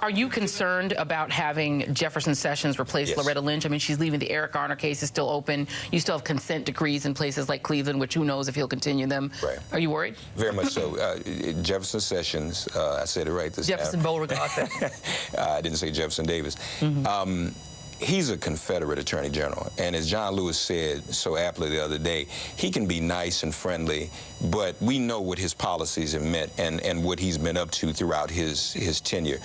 Are you concerned about having Jefferson Sessions replace Yes. Loretta Lynch? I mean, she's leaving. The Eric Garner case is still open. You still have consent decrees in places like Cleveland, which who knows if he'll continue them. Right. Are you worried? Very much so. Jefferson Sessions, I said it right this time. Jefferson Beauregard. I didn't say Jefferson Davis. He's a Confederate Attorney General, and as John Lewis said so aptly the other day, he can be nice and friendly, but we know what his policies have meant and what he's been up to throughout his tenure.